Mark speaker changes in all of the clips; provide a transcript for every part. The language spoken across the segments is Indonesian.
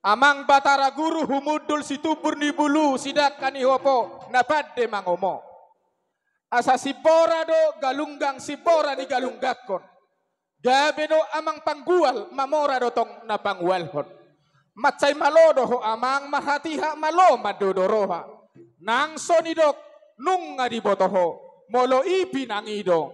Speaker 1: Amang batara guru humudul situbur ni bulu sidak kanihopo napade mangomo. Asa sipora do galunggang sipora ni galunggakon. Gabe do amang panggual mamora do tong napangwalhon. Matsay malodo ho amang mahatiha malo madodoroha. Nang sonidok nung ngadibotoho molo ipinang ido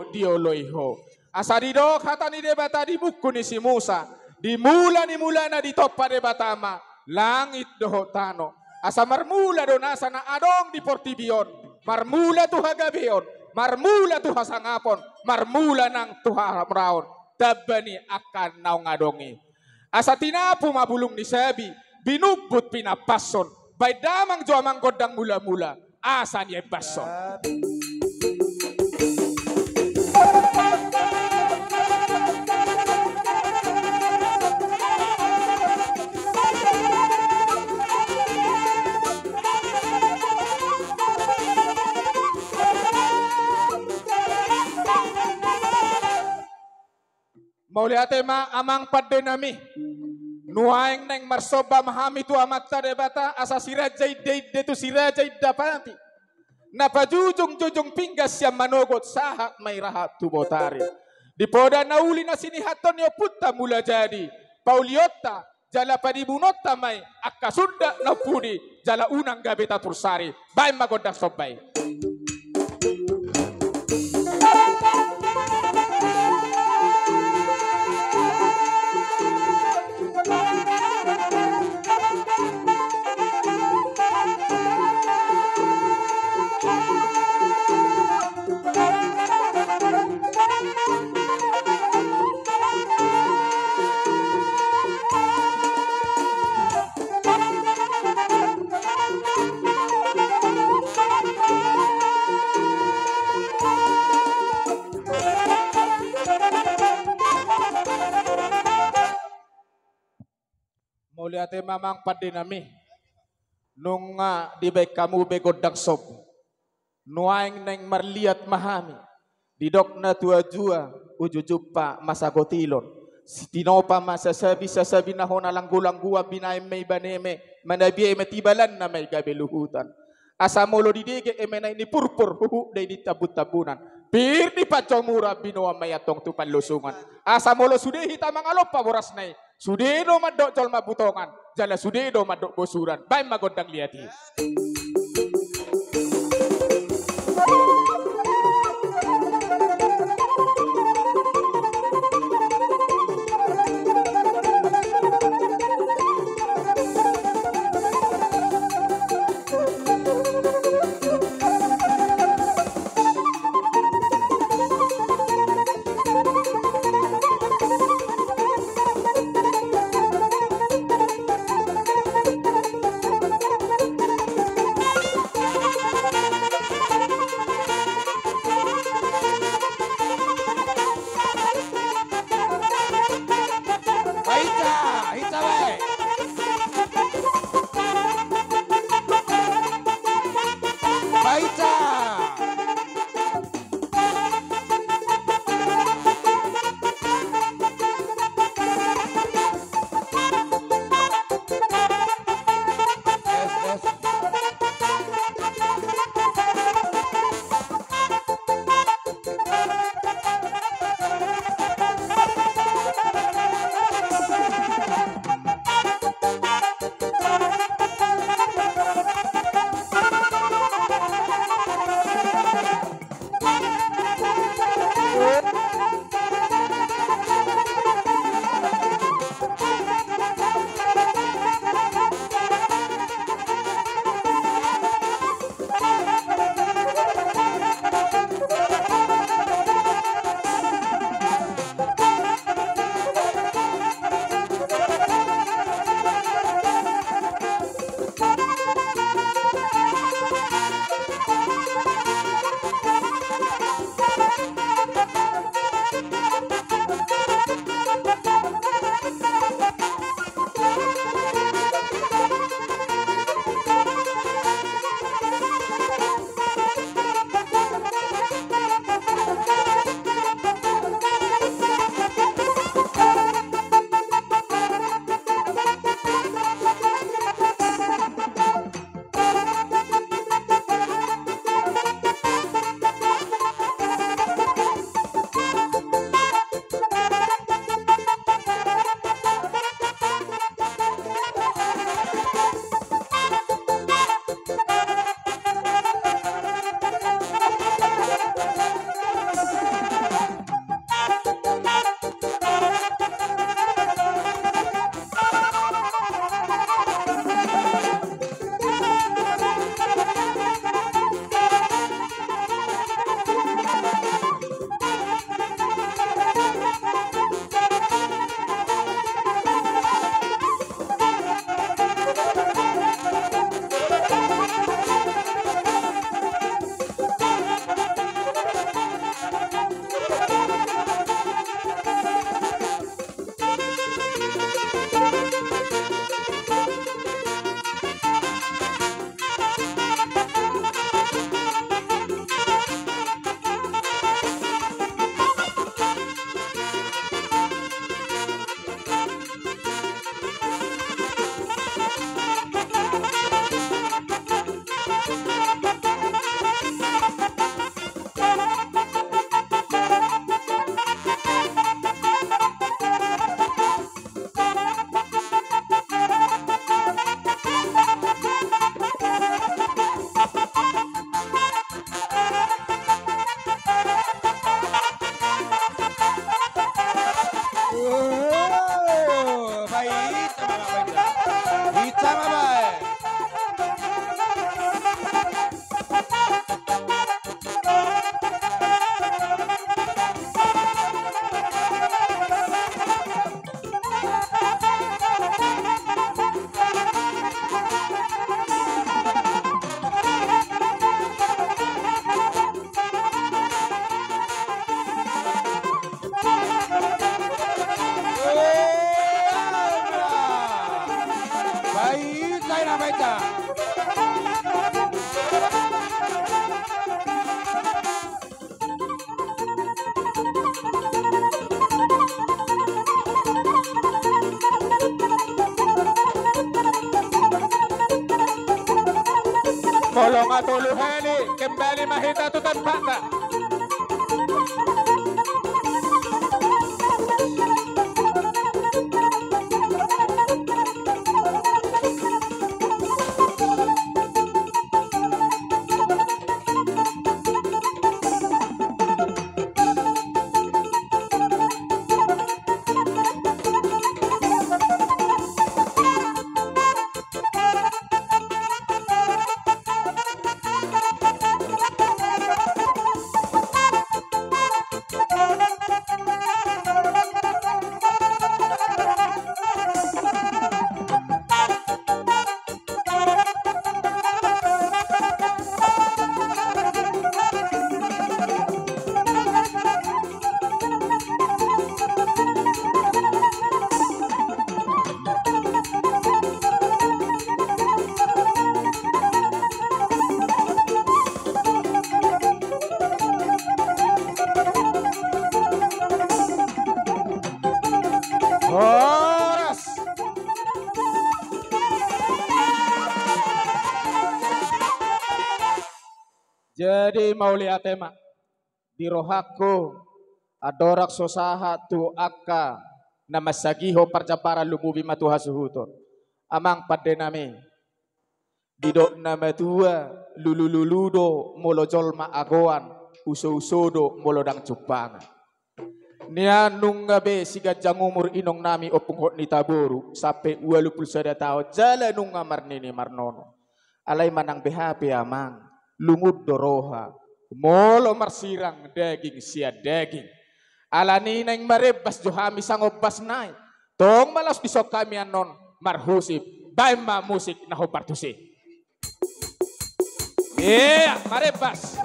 Speaker 1: dioloiho. Asa didok hatani debata di buku ni si Musa. Di mula na ditoppa de batama langit doho tano asa marmula do nasa na adong di portibion marmula tu hagabion marmula tu hasangapon marmula nang tuha mraon tabani akan naung adongi asa tinapu mabulong ni sabi binubut pinapason bay damang jo amang godang mula-mula asa niya bason. Mauliate ma amang padenami nuaing neng marsoba mahami tu amat debata asa sirajay de tu sirajay dapati napajujung pinggas yang manogot sahat may rahat tu botari di poda nauli na sinihaton yo putta mula jadi pauliota jala padibunota may akasunda na pudi jala unang gabita tursari bay magodak sobay. Muliate mamang padinami nung di baik kamu begodak sob nuaing neng marliat mahami didok na tua-jua ujujupa masa gotilon tinopa sasabi na hona langgu-langgua binay may baneme manabiye matibalan na may gabeluhutan asa molo didige emenay ni purpur huhu day di tabut-tabunan bir di pacomura binoa mayatong tupan lusungan asa molo sudehi tamang alopa boras nay sudedo madok col mabutongan jala sudedo madok bosuran bay magodang liati.
Speaker 2: Baik, lain apa itu?
Speaker 1: Kalau matuluhani, kembali mahita tutan bata. Horas. Jadi mau lihat tema di rohaku adorak sosaha tu akka nama sagiho parjapara lumubi matuha suhuton amang pada nami didok nama tua lululudo molojol ma agoan uso-usodo molodang cupangan. Nia nungga be siga jangumur inong nami opung hot ni taboru sampai 21 tahun jala nungga marnini marnono alai manang BHP amang lumud doroha molo marsirang daging sia daging alani nang marebas johami sangobas nai tong malas disok kami anon marhusip baima musik naho partusi marebas.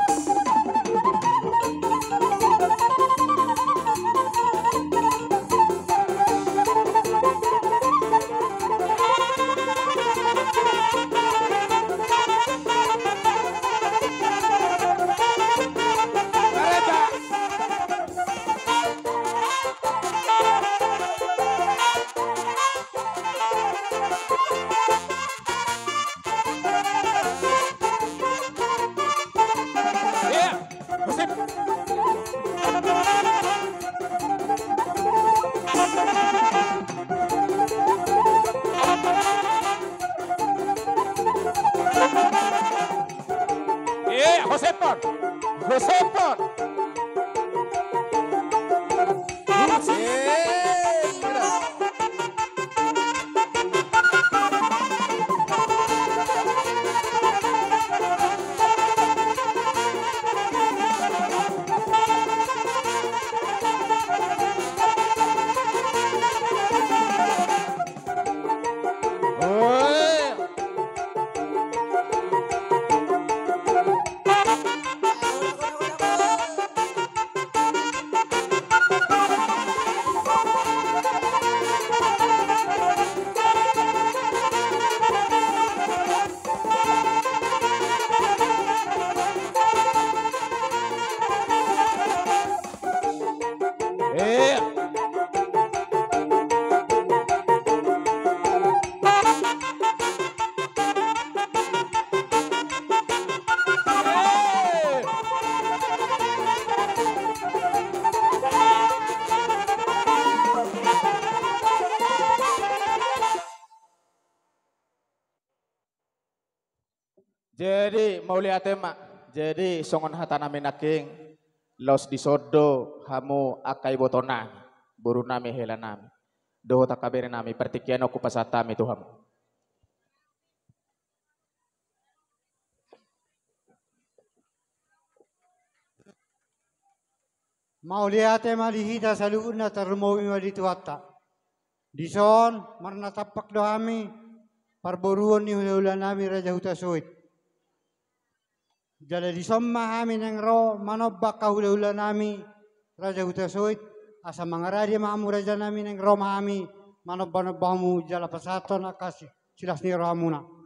Speaker 1: Josepon. Jadi mau lihat tema. Jadi songon hatana menaking los disodo hamu akai botona buru nami hela nami. Doho takabere nami pertikian aku pasatami Tuhan.
Speaker 2: Mau lihat tema dihita saluuna tarumowi ma dituata. Dison marna tapak dohami parboruon ni hula nami raja huta soit. Jadi disomma kami nang ro manobak kahula-hula nami raja huta soit asa mangaradia maamu raja nami nang ro kami manobba-nobbamu jala pasaton akasi silas ni rahamuna.